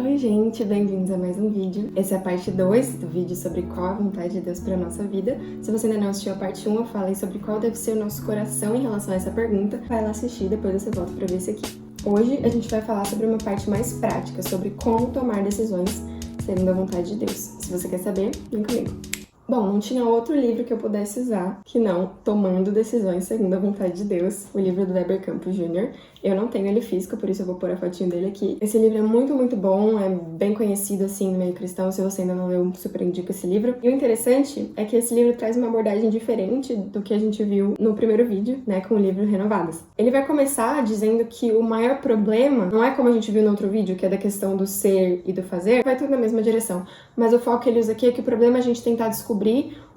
Oi gente, bem-vindos a mais um vídeo. Essa é a parte 2 do vídeo sobre qual a vontade de Deus para a nossa vida. Se você ainda não assistiu a parte 1, eu falei sobre qual deve ser o nosso coração em relação a essa pergunta. Vai lá assistir, depois você volta para ver esse aqui. Hoje a gente vai falar sobre uma parte mais prática, sobre como tomar decisões segundo a vontade de Deus. Se você quer saber, vem comigo. Bom, não tinha outro livro que eu pudesse usar que não Tomando Decisões Segundo a Vontade de Deus, o livro do Weber Campos Jr. Eu não tenho ele físico, por isso eu vou pôr a fotinho dele aqui. Esse livro é muito bom, é bem conhecido assim no meio cristão. Se você ainda não leu, eu super indico esse livro. E o interessante é que esse livro traz uma abordagem diferente do que a gente viu no primeiro vídeo, né, com o livro Renovadas. Ele vai começar dizendo que o maior problema não é como a gente viu no outro vídeo, que é da questão do ser e do fazer, vai tudo na mesma direção. Mas o foco que ele usa aqui é que o problema é a gente tentar descobrir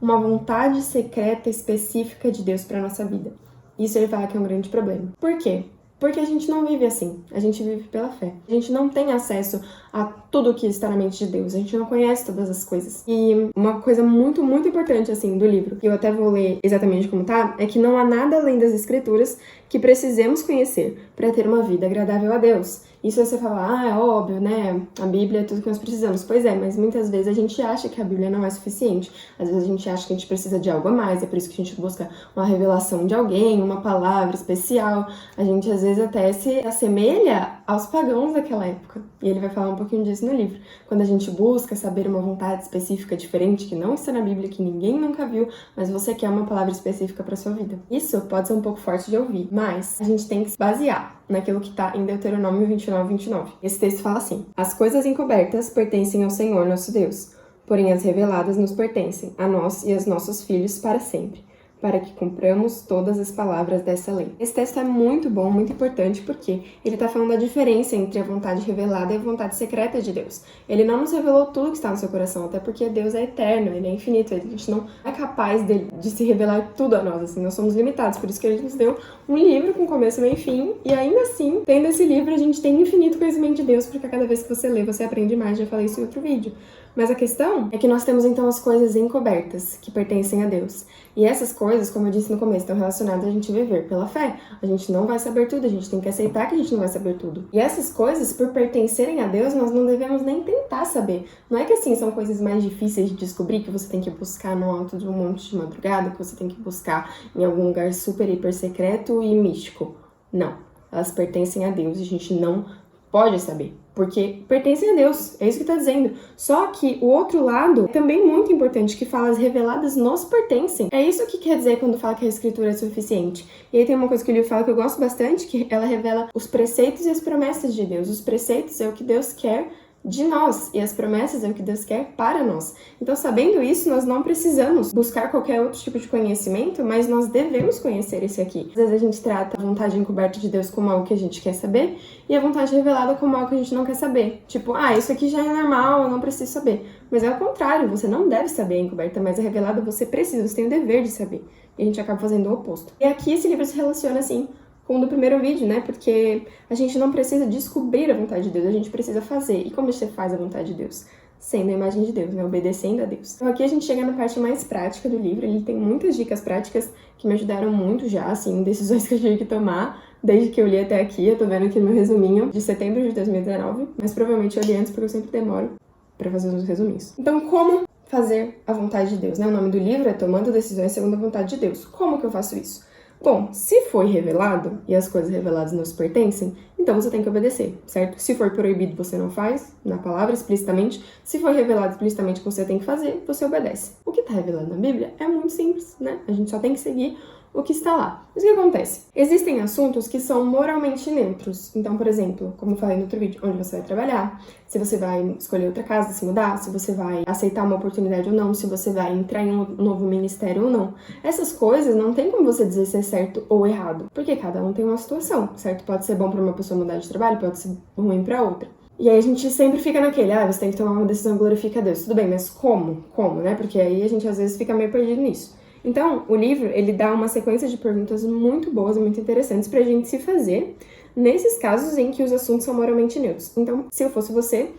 uma vontade secreta específica de Deus para nossa vida. Isso ele fala que é um grande problema. Por quê? Porque a gente não vive assim, a gente vive pela fé. A gente não tem acesso a tudo que está na mente de Deus, a gente não conhece todas as coisas. E uma coisa muito importante, assim, do livro, que eu até vou ler exatamente como tá, é que não há nada além das Escrituras que precisemos conhecer para ter uma vida agradável a Deus. E se você falar, é óbvio, né, a Bíblia é tudo que nós precisamos. Pois é, mas muitas vezes a gente acha que a Bíblia não é suficiente. Às vezes a gente acha que a gente precisa de algo a mais, é por isso que a gente busca uma revelação de alguém, uma palavra especial. A gente às vezes até se assemelha aos pagãos daquela época. E ele vai falar um pouquinho disso no livro. Quando a gente busca saber uma vontade específica diferente, que não está na Bíblia, que ninguém nunca viu, mas você quer uma palavra específica para sua vida. Isso pode ser um pouco forte de ouvir, mas a gente tem que se basear naquilo que está em Deuteronômio 29. Esse texto fala assim: as coisas encobertas pertencem ao Senhor nosso Deus, porém as reveladas nos pertencem, a nós e aos nossos filhos para sempre, para que cumpramos todas as palavras dessa lei. Esse texto é muito bom, muito importante, porque ele está falando da diferença entre a vontade revelada e a vontade secreta de Deus. Ele não nos revelou tudo que está no seu coração, até porque Deus é eterno, ele é infinito, a gente não é capaz de se revelar tudo a nós, assim, nós somos limitados, por isso que ele nos deu um livro com começo, meio e fim, e ainda assim, tendo esse livro, a gente tem infinito conhecimento de Deus, porque a cada vez que você lê, você aprende mais, já falei isso em outro vídeo. Mas a questão é que nós temos então as coisas encobertas, que pertencem a Deus. E essas coisas, como eu disse no começo, estão relacionadas a gente viver pela fé. A gente não vai saber tudo, a gente tem que aceitar que a gente não vai saber tudo. E essas coisas, por pertencerem a Deus, nós não devemos nem tentar saber. Não é que assim, são coisas mais difíceis de descobrir, que você tem que buscar no alto de um monte de madrugada, que você tem que buscar em algum lugar super, hiper secreto e místico. Não. Elas pertencem a Deus e a gente não pode saber. Porque pertencem a Deus, é isso que está dizendo. Só que o outro lado é também muito importante, que fala as reveladas nos pertencem. É isso que quer dizer quando fala que a Escritura é suficiente. E aí tem uma coisa que o livro fala que eu gosto bastante, que ela revela os preceitos e as promessas de Deus. Os preceitos é o que Deus quer de nós, e as promessas é o que Deus quer para nós. Então, sabendo isso, nós não precisamos buscar qualquer outro tipo de conhecimento, mas nós devemos conhecer esse aqui. Às vezes a gente trata a vontade encoberta de Deus como algo que a gente quer saber, e a vontade revelada como algo que a gente não quer saber. Tipo, isso aqui já é normal, eu não preciso saber. Mas é o contrário, você não deve saber a encoberta, mas a revelada você precisa, você tem o dever de saber. E a gente acaba fazendo o oposto. E aqui esse livro se relaciona assim com o do primeiro vídeo, né? Porque a gente não precisa descobrir a vontade de Deus, a gente precisa fazer. E como você faz a vontade de Deus? Sendo a imagem de Deus, né? Obedecendo a Deus. Então aqui a gente chega na parte mais prática do livro. Ele tem muitas dicas práticas que me ajudaram muito já, assim, decisões que eu tive que tomar desde que eu li até aqui. Eu tô vendo aqui meu resuminho de setembro de 2019, mas provavelmente eu li antes porque eu sempre demoro pra fazer os resuminhos. Então, como fazer a vontade de Deus, né? O nome do livro é Tomando Decisões Segundo a Vontade de Deus. Como que eu faço isso? Bom, se foi revelado e as coisas reveladas nos pertencem, então você tem que obedecer, certo? Se for proibido, você não faz, na palavra, explicitamente. Se for revelado explicitamente que você tem que fazer, você obedece. O que está revelado na Bíblia é muito simples, né? A gente só tem que seguir o que está lá. Mas o que acontece? Existem assuntos que são moralmente neutros. Então, por exemplo, como eu falei no outro vídeo, onde você vai trabalhar, se você vai escolher outra casa, se mudar, se você vai aceitar uma oportunidade ou não, se você vai entrar em um novo ministério ou não. Essas coisas não tem como você dizer se é certo ou errado, porque cada um tem uma situação, certo? Pode ser bom para uma pessoa mudar de trabalho, pode ser ruim para outra. E aí a gente sempre fica naquele, você tem que tomar uma decisão que glorifica a Deus. Tudo bem, mas como? Como, né? Porque aí a gente às vezes fica meio perdido nisso. Então, o livro, ele dá uma sequência de perguntas muito boas e muito interessantes pra gente se fazer nesses casos em que os assuntos são moralmente neutros. Então, se eu fosse você,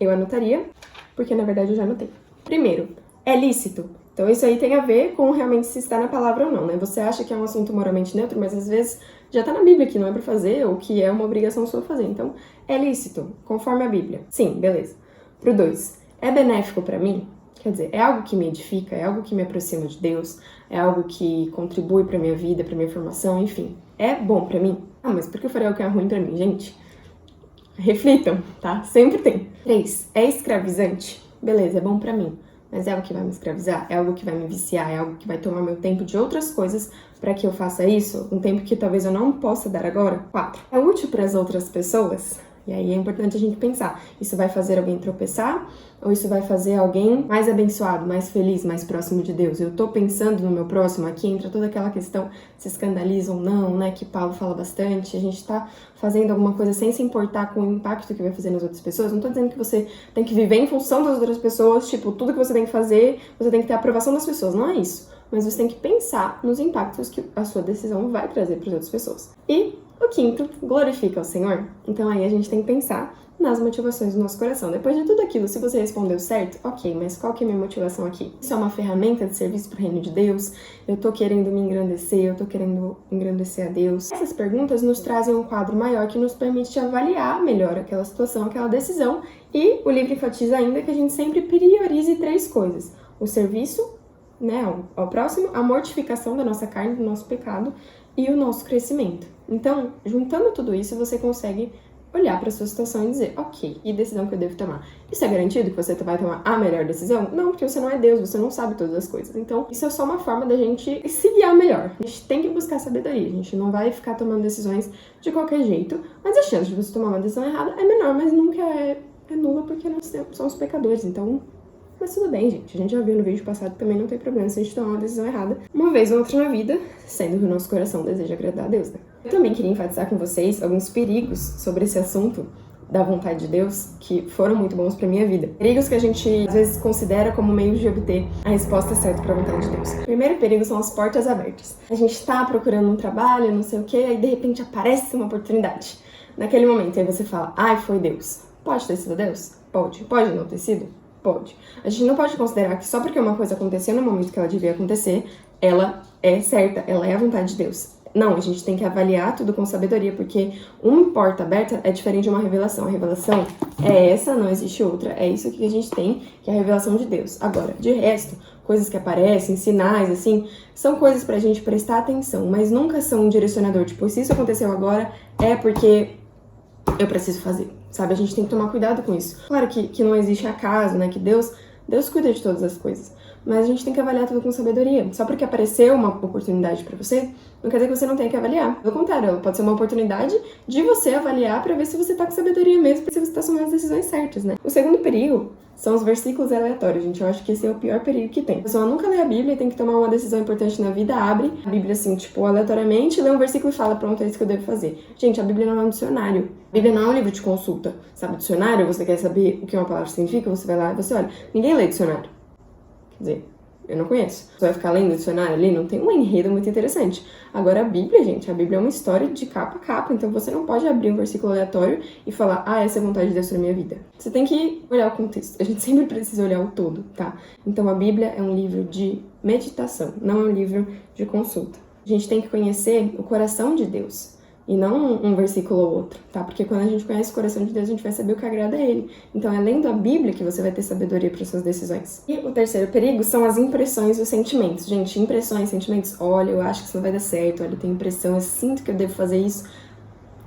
eu anotaria, porque na verdade eu já anotei. Primeiro, é lícito? Então, isso aí tem a ver com realmente se está na palavra ou não, né? Você acha que é um assunto moralmente neutro, mas às vezes já tá na Bíblia que não é pra fazer ou que é uma obrigação sua fazer. Então, é lícito, conforme a Bíblia. Sim, beleza. Pro 2, é benéfico pra mim? Quer dizer, é algo que me edifica, é algo que me aproxima de Deus, é algo que contribui pra minha vida, pra minha formação, enfim. É bom pra mim? Ah, mas por que eu faria algo que é ruim pra mim, gente? Reflitam, tá? Sempre tem. 3, é escravizante? Beleza, é bom pra mim. Mas é algo que vai me escravizar? É algo que vai me viciar? É algo que vai tomar meu tempo de outras coisas pra que eu faça isso? Um tempo que talvez eu não possa dar agora? 4, é útil para as outras pessoas? E aí é importante a gente pensar, isso vai fazer alguém tropeçar? Ou isso vai fazer alguém mais abençoado, mais feliz, mais próximo de Deus? Eu tô pensando no meu próximo, aqui entra toda aquela questão, se escandaliza ou não, né, que Paulo fala bastante, a gente tá fazendo alguma coisa sem se importar com o impacto que vai fazer nas outras pessoas. Não tô dizendo que você tem que viver em função das outras pessoas, tipo, tudo que você tem que fazer, você tem que ter a aprovação das pessoas, não é isso. Mas você tem que pensar nos impactos que a sua decisão vai trazer para as outras pessoas. E o 5, glorifica o Senhor. Então aí a gente tem que pensar nas motivações do nosso coração. Depois de tudo aquilo, se você respondeu certo, ok, mas qual que é a minha motivação aqui? Isso é uma ferramenta de serviço para o reino de Deus? Eu tô querendo me engrandecer? Eu tô querendo engrandecer a Deus? Essas perguntas nos trazem um quadro maior que nos permite avaliar melhor aquela situação, aquela decisão. E o livro enfatiza ainda que a gente sempre priorize 3 coisas: o serviço, né, ao próximo, a mortificação da nossa carne, do nosso pecado e o nosso crescimento. Então, juntando tudo isso, você consegue olhar para a sua situação e dizer, ok, e decisão que eu devo tomar? Isso é garantido que você vai tomar a melhor decisão? Não, porque você não é Deus, você não sabe todas as coisas. Então, isso é só uma forma da gente se guiar melhor. A gente tem que buscar sabedoria, a gente não vai ficar tomando decisões de qualquer jeito, mas a chance de você tomar uma decisão errada é menor, mas nunca é nula, porque nós somos pecadores, então... Mas tudo bem, gente. A gente já viu no vídeo passado que também não tem problema se a gente tomar uma decisão errada uma vez ou outra na vida, sendo que o nosso coração deseja agradar a Deus, né? Eu também queria enfatizar com vocês alguns perigos sobre esse assunto da vontade de Deus que foram muito bons pra minha vida. Perigos que a gente às vezes considera como meio de obter a resposta certa pra vontade de Deus. O primeiro perigo são as portas abertas. A gente tá procurando um trabalho, não sei o quê, aí de repente aparece uma oportunidade. Naquele momento, aí você fala, ai, foi Deus. Pode ter sido Deus? Pode. Pode não ter sido? Pode. A gente não pode considerar que só porque uma coisa aconteceu no momento que ela devia acontecer, ela é certa, ela é a vontade de Deus. Não, a gente tem que avaliar tudo com sabedoria, porque uma porta aberta é diferente de uma revelação. A revelação é essa, não existe outra. É isso que a gente tem, que é a revelação de Deus. Agora, de resto, coisas que aparecem, sinais, assim, são coisas pra gente prestar atenção, mas nunca são um direcionador. Tipo, se isso aconteceu agora, é porque eu preciso fazer, sabe? A gente tem que tomar cuidado com isso. Claro que não existe acaso, né? Que Deus cuida de todas as coisas. Mas a gente tem que avaliar tudo com sabedoria. Só porque apareceu uma oportunidade pra você, não quer dizer que você não tenha que avaliar. Pelo contrário, ela pode ser uma oportunidade de você avaliar pra ver se você tá com sabedoria mesmo, pra ver se você tá tomando as decisões certas, né? O segundo perigo são os versículos aleatórios, gente. Eu acho que esse é o pior perigo que tem. A pessoa nunca lê a Bíblia e tem que tomar uma decisão importante na vida, abre a Bíblia assim, tipo, aleatoriamente, lê um versículo e fala, pronto, é isso que eu devo fazer. Gente, a Bíblia não é um dicionário. A Bíblia não é um livro de consulta. Sabe, dicionário, você quer saber o que uma palavra significa, você vai lá e você olha. Ninguém lê dicionário. Quer dizer, eu não conheço. Você vai ficar lendo o dicionário ali, não tem um enredo muito interessante. Agora a Bíblia, gente, a Bíblia é uma história de capa a capa, então você não pode abrir um versículo aleatório e falar, ah, essa é a vontade de Deus pra minha vida. Você tem que olhar o contexto. A gente sempre precisa olhar o todo, tá? Então a Bíblia é um livro de meditação, não é um livro de consulta. A gente tem que conhecer o coração de Deus. E não um versículo ou outro, tá? Porque quando a gente conhece o coração de Deus, a gente vai saber o que agrada a Ele. Então é lendo a Bíblia que você vai ter sabedoria para suas decisões. E o terceiro perigo são as impressões e os sentimentos. Gente, impressões, sentimentos, olha, eu acho que isso não vai dar certo, olha, eu tenho impressão, eu sinto que eu devo fazer isso.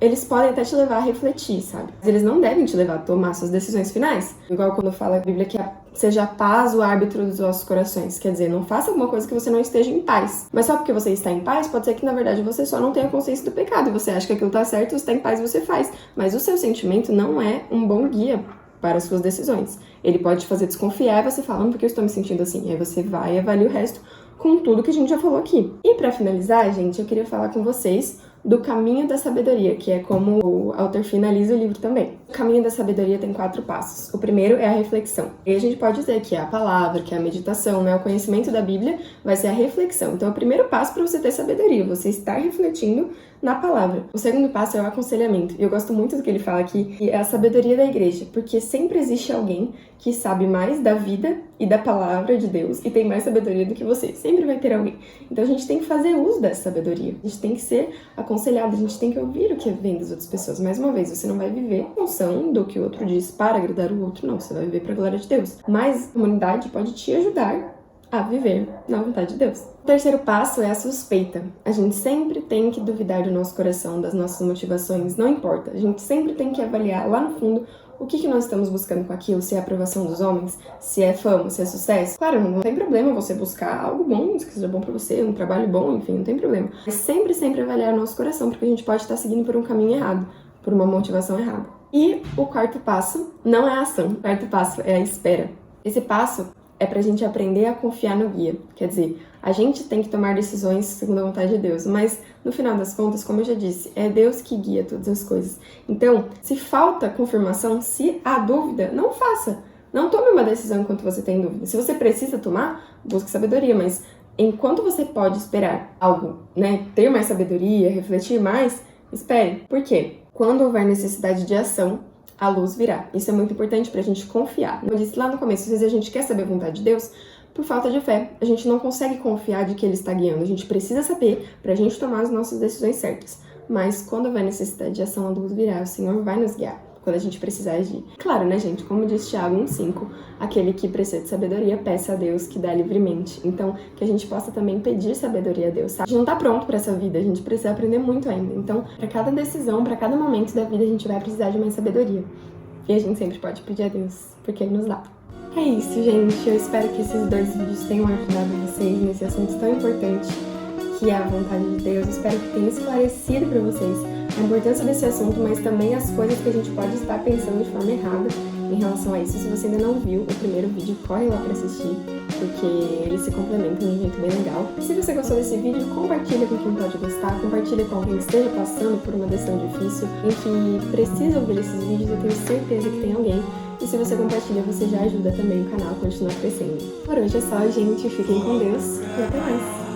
Eles podem até te levar a refletir, sabe? Mas eles não devem te levar a tomar suas decisões finais. Igual quando fala a Bíblia que seja a paz o árbitro dos vossos corações. Quer dizer, não faça alguma coisa que você não esteja em paz. Mas só porque você está em paz, pode ser que na verdade você só não tenha consciência do pecado. E você acha que aquilo tá certo, você está em paz, você faz. Mas o seu sentimento não é um bom guia para as suas decisões. Ele pode te fazer desconfiar e você fala, porque eu estou me sentindo assim. E aí você vai e avalia o resto com tudo que a gente já falou aqui. E pra finalizar, gente, eu queria falar com vocês do caminho da sabedoria, que é como o autor finaliza o livro também. O caminho da sabedoria tem 4 passos. O primeiro é a reflexão. E a gente pode dizer que é a palavra, que é a meditação, né? O conhecimento da Bíblia vai ser a reflexão. Então, é o primeiro passo para você ter sabedoria, você estar refletindo na palavra. O segundo passo é o aconselhamento. E eu gosto muito do que ele fala aqui, que é a sabedoria da igreja, porque sempre existe alguém que sabe mais da vida e da palavra de Deus e tem mais sabedoria do que você. Sempre vai ter alguém. Então a gente tem que fazer uso dessa sabedoria. A gente tem que ser aconselhado, a gente tem que ouvir o que vem das outras pessoas. Mais uma vez, você não vai viver em função do que o outro diz para agradar o outro, não. Você vai viver para a glória de Deus. Mas a comunidade pode te ajudar a viver na vontade de Deus. O terceiro passo é a suspeita. A gente sempre tem que duvidar do nosso coração, das nossas motivações, não importa. A gente sempre tem que avaliar lá no fundo o que nós estamos buscando com aquilo, se é a aprovação dos homens, se é fama, se é sucesso. Claro, não tem problema você buscar algo bom, que seja bom pra você, um trabalho bom, enfim, não tem problema. Mas sempre avaliar o nosso coração, porque a gente pode estar seguindo por um caminho errado, por uma motivação errada. E o quarto passo não é a ação, o quarto passo é a espera. Esse passo é pra gente aprender a confiar no guia. Quer dizer, a gente tem que tomar decisões segundo a vontade de Deus, mas no final das contas, como eu já disse, é Deus que guia todas as coisas. Então, se falta confirmação, se há dúvida, não faça. Não tome uma decisão enquanto você tem dúvida. Se você precisa tomar, busque sabedoria, mas enquanto você pode esperar algo, ter mais sabedoria, refletir mais, espere. Por quê? Quando houver necessidade de ação, a luz virá. Isso é muito importante pra gente confiar. Como eu disse lá no começo, às vezes a gente quer saber a vontade de Deus por falta de fé. A gente não consegue confiar de que Ele está guiando. A gente precisa saber pra gente tomar as nossas decisões certas. Mas quando houver necessidade de ação, a luz virá. O Senhor vai nos guiar quando a gente precisar agir. Claro, né, gente? Como diz Tiago 1,5, aquele que precisa de sabedoria, peça a Deus que dá livremente. Então, que a gente possa também pedir sabedoria a Deus, sabe? A gente não tá pronto pra essa vida, a gente precisa aprender muito ainda. Então, pra cada decisão, pra cada momento da vida, a gente vai precisar de mais sabedoria. E a gente sempre pode pedir a Deus, porque Ele nos dá. É isso, gente. Eu espero que esses 2 vídeos tenham ajudado vocês nesse assunto tão importante, que é a vontade de Deus. Eu espero que tenha esclarecido pra vocês a importância desse assunto, mas também as coisas que a gente pode estar pensando de forma errada em relação a isso. Se você ainda não viu o primeiro vídeo, corre lá pra assistir, porque eles se complementam de um jeito bem legal. E se você gostou desse vídeo, compartilha com quem pode gostar, compartilha com alguém que esteja passando por uma decisão difícil, em que precisa ouvir esses vídeos, eu tenho certeza que tem alguém. E se você compartilha, você já ajuda também o canal a continuar crescendo. Por hoje é só, gente. Fiquem com Deus e até mais!